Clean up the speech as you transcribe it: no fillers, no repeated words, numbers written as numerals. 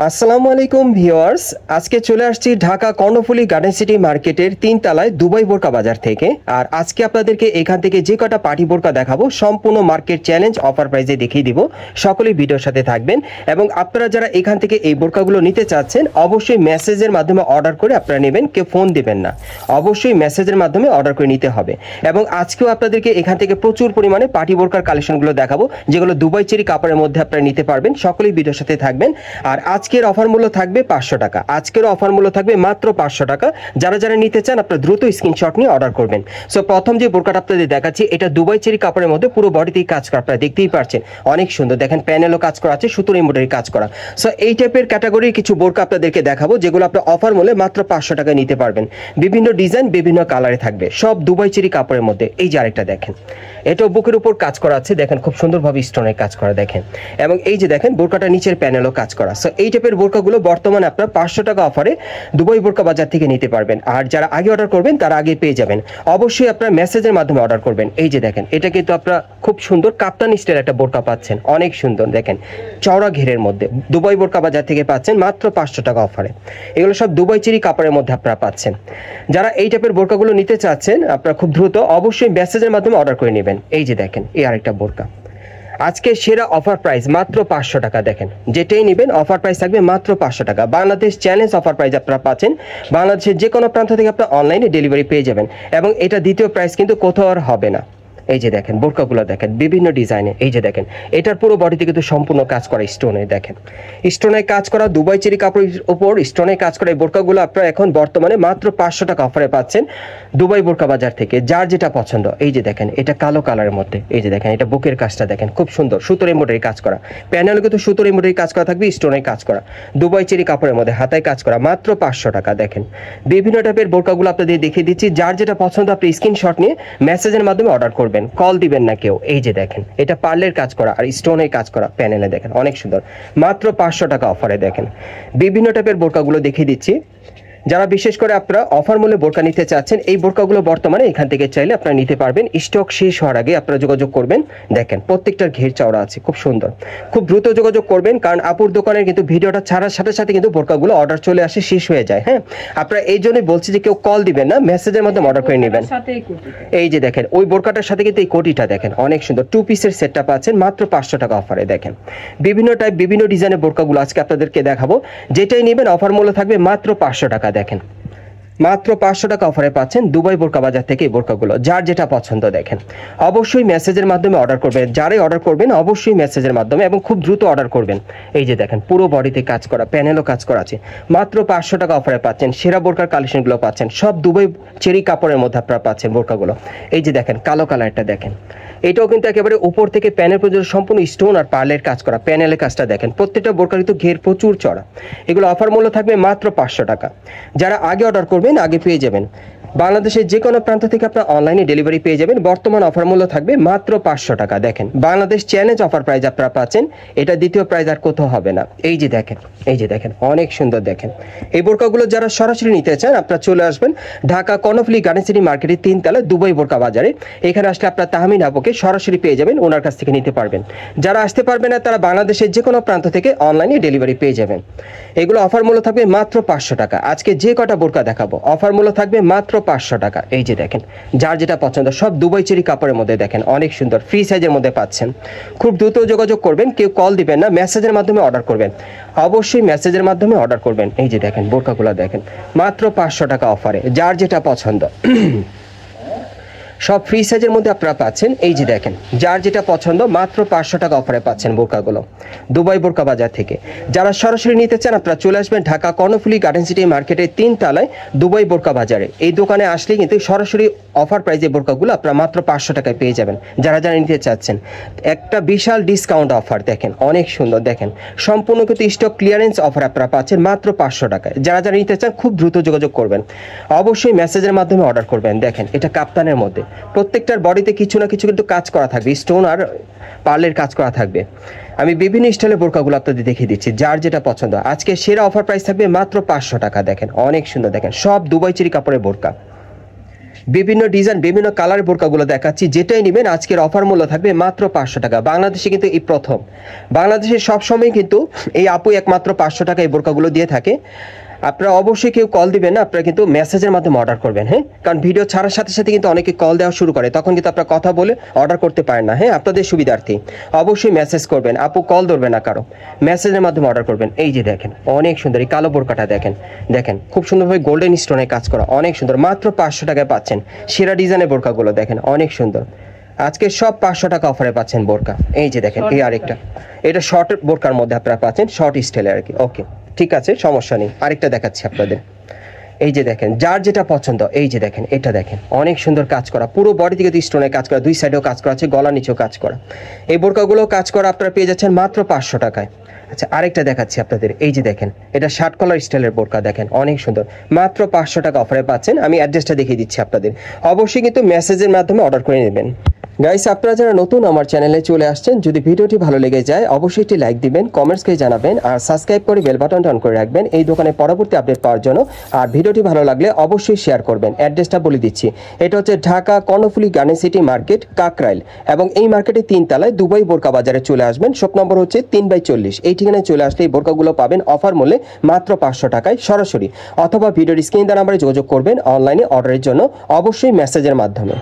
আসসালামু আলাইকুম ভিউয়ার্স, আজকে চলে আসছি ঢাকা কর্ণফুলী গার্ডেন সিটি মার্কেটের 3 তলায় দুবাই বোরকা বাজার থেকে। আর আজকে আপনাদেরকে এখান থেকে যে কটা পার্টি বোরকা দেখাবো সম্পূর্ণ মার্কেট চ্যালেঞ্জ অফার প্রাইসে দেখিয়ে দিব। সকলেই ভিডিওর সাথে থাকবেন এবং আপনারা যারা এখান থেকে এই বোরকাগুলো নিতে চাচ্ছেন অবশ্যই মেসেজের মাধ্যমে অর্ডার করে আপনারা নেবেন, কেউ ফোন দিবেন না, অবশ্যই মেসেজের মাধ্যমে অর্ডার করে নিতে হবে। এবং আজকেও আপনাদেরকে এখান থেকে প্রচুর পরিমাণে পার্টি বোরকার কালেকশনগুলো দেখাবো যেগুলো দুবাই চেরি কাপড়ের মধ্যে আপনারা নিতে পারবেন। সকলেই ভিডিওর সাথে থাকবেন। আর আজকের অফার মূল্য থাকবে 500 টাকা। আজকের অফার মূল্য থাকবে মাত্র 500 টাকা। যারা যারা নিতে চান আপনারা দ্রুত স্ক্রিনশট নিয়ে অর্ডার করবেন। সো প্রথম যে বোরকাটা আপনাদের দেখাচ্ছি এটা দুবাই চেরি কাপড়ের মধ্যে পুরো বডিতেই কাজ করা, আপনারা দেখতেই পাচ্ছেন অনেক সুন্দর। দেখেন প্যানেলও কাজ করা আছে, সুতোর এমব্রয়ডারি কাজ করা। সো এই টাইপের ক্যাটাগরির কিছু বোরকা আপনাদেরকে দেখাবো যেগুলো আপনারা অফার মূল্যে মাত্র 500 টাকায় নিতে পারবেন। বিভিন্ন ডিজাইন বিভিন্ন কালারে থাকবে, সব দুবাই চেরি কাপড়ের মধ্যে। এই যে আরেকটা দেখেন, এটাও বুকের উপর কাজ করা আছে, দেখেন খুব সুন্দরভাবে স্টোনের কাজ করা দেখেন। এবং এই যে দেখেন বোরকাটা নিচের প্যানেলও কাজ করা। সো এই টাইপের বোরকাগুলো বর্তমানে আপনারা 500 টাকা অফারে দুবাই বোরকা বাজার থেকে নিতে পারবেন। আর যারা আগে অর্ডার করবেন তারা আগে পেয়ে যাবেন। অবশ্যই আপনারা মেসেজের মাধ্যমে অর্ডার করবেন। এই যে দেখেন এটা কিন্তু আপনারা খুব সুন্দর কাপ্তান স্টাইল একটা বোরকা পাচ্ছেন, অনেক সুন্দর দেখেন চওড়া ঘেরের মধ্যে দুবাই বোরকা বাজার থেকে পাচ্ছেন মাত্র 500 টাকা অফারে। এগুলো সব দুবাই চেরি কাপড়ের মধ্যে আপনারা পাচ্ছেন। যারা এই টাইপের বোরকাগুলো নিতে চাচ্ছেন আপনারা খুব দ্রুত অবশ্যই মেসেজের মাধ্যমে অর্ডার করে নেবেন। এই যে দেখেন এই আরেকটা বোরকা, আজকে সেরা অফার প্রাইস মাত্র 500 টাকা। দেখেন যেটাই নেবেন অফার প্রাইস থাকবে মাত্র 500 টাকা। বাংলাদেশ চ্যালেঞ্জ অফার প্রাইস আপনারা পাচ্ছেন। বাংলাদেশের যে কোনো প্রান্ত থেকে আপনারা অনলাইনে ডেলিভারি পেয়ে যাবেন এবং এটা দ্বিতীয় প্রাইস কিন্তু কোথাও আর হবে না। এই যে দেখেন বোরকাগুলো দেখেন বিভিন্ন ডিজাইনে। এই যে দেখেন এটার পুরো বডিতে কিন্তু সম্পূর্ণ কাজ করা স্টোনে, দেখেন স্টোনে কাজ করা দুবাই চেরি কাপড়ের উপর স্টোনে কাজ করা এই বোরকাগুলো আপনারা এখন বর্তমানে মাত্র 500 টাকা অফারে পাচ্ছেন দুবাই বোরকা বাজার থেকে। যার যেটা পছন্দ। এই যে দেখেন এটা কালো কালারের মধ্যে। এই যে দেখেন এটা বুকের কাজটা দেখেন খুব সুন্দর, সুতোর এমব্রয়ডারি কাজ করা, প্যানেলে কিন্তু সুতোর এমব্রয়ডারি কাজ করা থাকবে, স্টোনে কাজ করা, দুবাই চেরি কাপড়ের মধ্যে হাতায় কাজ করা, মাত্র 500 টাকা। দেখেন বিভিন্ন টাইপের বোরকাগুলো আপনাদের দেখিয়ে দিচ্ছি। যার যেটা পছন্দ আপনি স্ক্রিনশট নিয়ে মেসেজের মাধ্যমে অর্ডার করবেন, কল দিবেন না কেউ। এই যে দেখেন এটা পার্লের কাজ করা আর স্টোনের কাজ করা, প্যানেলে দেখেন অনেক সুন্দর, মাত্র 500 টাকা অফারে। দেখেন বিভিন্ন টাইপের বোরকাগুলো দেখিয়ে দিচ্ছি। যারা বিশেষ করে আপনারা অফার মূল্যে বোরকা নিতে চাচ্ছেন এই বোরকাগুলো বর্তমানে এখান থেকে চাইলে আপনারা নিতে পারবেন। স্টক শেষ হওয়ার আগে আপনারা যোগাযোগ করবেন। দেখেন প্রত্যেকটার ঘের চওড়া আছে, খুব সুন্দর, খুব দ্রুত যোগাযোগ করবেন কারণ আপুর দোকানের কিন্তু ভিডিওটা ছাড়ার সাথে সাথে কিন্তু বোরকাগুলো অর্ডার চলে আসে, শেষ হয়ে যায়। হ্যাঁ আপনারা এই জন্যই বলছি যে কেউ কল দিবেন না, মেসেজের মাধ্যমে অর্ডার করে নেবেন। এই যে দেখেন ওই বোরকাটার সাথে কিন্তু এই কোটিটা দেখেন অনেক সুন্দর, 2 পিসের সেটটা পাচ্ছেন মাত্র 500 টাকা অফারে। দেখেন বিভিন্ন টাইপ বিভিন্ন ডিজাইনের বোরকাগুলো আজকে আপনাদেরকে দেখাবো। যেটাই নেবেন অফার মূল্য থাকবে মাত্র 500 টাকা। দেখেন মাত্র 500 টাকা অফারে পাচ্ছেন দুবাই বোরকা বাজার থেকে এই বোরকাগুলো। যার যেটা পছন্দ দেখেন অবশ্যই মেসেজের মাধ্যমে অর্ডার করবেন। যারাই অর্ডার করবেন অবশ্যই মেসেজের মাধ্যমে এবং খুব দ্রুত অর্ডার করবেন। এই যে দেখেন পুরো বডিতে কাজ করা, প্যানেলও কাজ করা আছে, মাত্র 500 টাকা অফারে পাচ্ছেন। সেরা বোরকার কালেকশনগুলো পাচ্ছেন সব দুবাই চেরি কাপড়ের মধ্যে আপনারা পাচ্ছেন বোরকাগুলো। এই যে দেখেন কালো কালারটা দেখেন, এটাও কিন্তু একেবারে উপর থেকে প্যানেল পর্যন্ত সম্পূর্ণ স্টোন আর পার্লের কাজ করা, প্যানেলের কাজটা দেখেন প্রত্যেকটা বোরকার কিন্তু ঘের প্রচুর চড়া। এগুলো অফার মূল্য থাকবে মাত্র 500 টাকা। যারা আগে অর্ডার করবেন আগে পেয়ে যাবেন। বাংলাদেশের যে কোনো প্রান্ত থেকে আপনার অনলাইনে ডেলিভারি পেয়ে যাবেন। বর্তমান অফার মূল্য থাকবে মাত্র 500 টাকা। দেখেন বাংলাদেশ চ্যালেঞ্জ অফার প্রাইস আপনারা পাচ্ছেন, এটা দ্বিতীয় প্রাইস আর কোথাও হবে না। এই যে দেখেন এই যে দেখেন অনেক সুন্দর। দেখেন এই বোরকাগুলো যারা সরাসরি নিতে চান আপনারা চলে আসবেন ঢাকা কর্ণফুলী গার্ডেন সিটি মার্কেটের 3 তলায় দুবাই বোরকা বাজারে। এখানে আসলে আপনারা তাহমিন আপুকে সরাসরি পেয়ে যাবেন, ওনার কাছ থেকে নিতে পারবেন। যারা আসতে পারবেন না তারা বাংলাদেশের যে কোনো প্রান্ত থেকে অনলাইনে ডেলিভারি পেয়ে যাবেন। এগুলো অফার মূল্য থাকবে মাত্র 500 টাকা। আজকে যে কটা বোরকা দেখাবো অফার মূল্য থাকবে মাত্র 500 টাকা। এই যে দেখেন যার যেটা পছন্দ সব দুবাই চেরি কাপড়ের মধ্যে দেখেন অনেক সুন্দর, ফ্রি সাইজের মধ্যে পাচ্ছেন। খুব দ্রুত যোগাযোগ করবেন, কেউ কল দিবেন না, মেসেজের মাধ্যমে অর্ডার করবেন, অবশ্যই মেসেজের মাধ্যমে অর্ডার করবেন। এই যে দেখেন বোরকাগুলো দেখেন মাত্র 500 টাকা অফারে। যার যেটা পছন্দ সব ফ্রি সাইজের মধ্যে আপনারা পাচ্ছেন। এই যে দেখেন যার যেটা পছন্দ মাত্র 500 টাকা অফারে পাচ্ছেন বোরকাগুলো দুবাই বোরকা বাজার থেকে। যারা সরাসরি নিতে চান আপনারা চলে আসবেন ঢাকা কর্ণফুলী গার্ডেন সিটি মার্কেটের 3 তলায় দুবাই বোরকা বাজারে। এই দোকানে আসলে কিন্তু সরাসরি অফার প্রাইজে বোরকাগুলো আপনারা মাত্র 500 টাকায় পেয়ে যাবেন। যারা যারা নিতে চাচ্ছেন একটা বিশাল ডিসকাউন্ট অফার দেখেন অনেক সুন্দর। দেখেন সম্পূর্ণ কিন্তু স্টক ক্লিয়ারেন্স অফার আপনারা পাচ্ছেন মাত্র 500 টাকায়। যারা যারা নিতে চান খুব দ্রুত যোগাযোগ করবেন, অবশ্যই মেসেজের মাধ্যমে অর্ডার করবেন। দেখেন এটা কাপ্তানের মধ্যে প্রত্যেকটার বডিতে কিছু না কিছু কিন্তু কাজ করা থাকবে, স্টোন আর পার্লের কাজ করা থাকবে। আমি বিভিন্ন স্টাইলের বোরকাগুলো আপনাদের দেখিয়ে দিচ্ছি। যার যেটা পছন্দ আজকে সেরা অফার প্রাইস থাকবে মাত্র 500 টাকা। দেখেন অনেক সুন্দর, দেখেন সব দুবাই চেরি কাপড়ের বোরকা। বিভিন্ন ডিজাইন বিভিন্ন কালারের বোরকাগুলো দেখাচ্ছি, যেটাই নেবেন আজকের অফার মূল্য থাকবে মাত্র 500 টাকা। বাংলাদেশে কিন্তু এই প্রথম, বাংলাদেশে সবসময় কিন্তু এই আপু একমাত্র 500 টাকা এই বোরকাগুলো দিয়ে থাকে। আপনারা অবশ্যই কেউ কল দিবেন না, আপনারা কিন্তু মেসেজের মাধ্যমে অর্ডার করবেন। হ্যাঁ, কারণ ভিডিও ছাড়ার সাথে সাথে কিন্তু অনেকে কল দেওয়া শুরু করে, তখন কিন্তু আপনারা কথা বলে অর্ডার করতে পারেন না। হ্যাঁ, আপনাদের সুবিধার্থে অবশ্যই মেসেজ করবেন, আপু কল ধরবে না কারো, মেসেজের মাধ্যমে অর্ডার করবেন। এই যে দেখেন অনেক সুন্দর এই কালো বোরকাটা দেখেন, দেখেন খুব সুন্দরভাবে গোল্ডেন স্টোনে কাজ করা, অনেক সুন্দর, মাত্র 500 টাকায় পাচ্ছেন। সেরা ডিজাইনের বোরকাগুলো দেখেন অনেক সুন্দর, আজকে সব 500 টাকা অফারে পাচ্ছেন বোরকা। এই যে দেখেন এই আরেকটা, এটা শর্ট বোরকার মধ্যে আপনারা পাচ্ছেন, শর্ট স্টাইলে আর কি। ওকে ঠিক আছে, সমস্যা নেই। আরেকটা দেখাচ্ছি আপনাদের, এই যে দেখেন যার যেটা পছন্দ, এই যে দেখেন এটা দেখেন অনেক সুন্দর কাজ করা, পুরো বডি থেকে স্টোনে কাজ করা, দুই সাইডেও কাজ করা আছে, গলা নিচেও কাজ করা। এই বোরকাগুলো কাজ করা আপনারা পেয়ে যাচ্ছেন মাত্র 500 টাকায়। আচ্ছা আরেকটা দেখাচ্ছি আপনাদের, এই যে দেখেন এটা শার্ট কলার স্টাইলের বোরকা, দেখেন অনেক সুন্দর, মাত্র 500 টাকা অফারে পাচ্ছেন। আমি অ্যাড্রেসটা দেখিয়ে দিচ্ছি আপনাদের, অবশ্যই কিন্তু মেসেজের মাধ্যমে অর্ডার করে নেবেন। গাইস, আপনারা যারা নতুন আমার চ্যানেলে চলে আসছেন, যদি ভিডিওটি ভালো লেগে যায় অবশ্যই একটি লাইক দিবেন, কমেন্টস করে জানাবেন, আর সাবস্ক্রাইব করে বেল বাটনটা অন করে রাখবেন এই দোকানে পরবর্তী আপডেট পাওয়ার জন্য। আর ভিডিওটি ভালো লাগলে অবশ্যই শেয়ার করবেন। অ্যাড্রেসটা বলে দিচ্ছি, এটা হচ্ছে Dhaka Karnaphuli garden city market, Kakrail, এবং এই মার্কেটে 3 তলায় দুবাই বোরকা বাজারে চলে আসবেন। শপ নম্বর হচ্ছে 3/40। এই ঠিকানায় চলে আসলে এই বোরকাগুলো পাবেন অফার মূল্যে মাত্র 500 টাকায় সরাসরি, অথবা ভিডিওর স্ক্রিন নাম্বারে যোগাযোগ করবেন অনলাইনে অর্ডারের জন্য, অবশ্যই মেসেজের মাধ্যমে।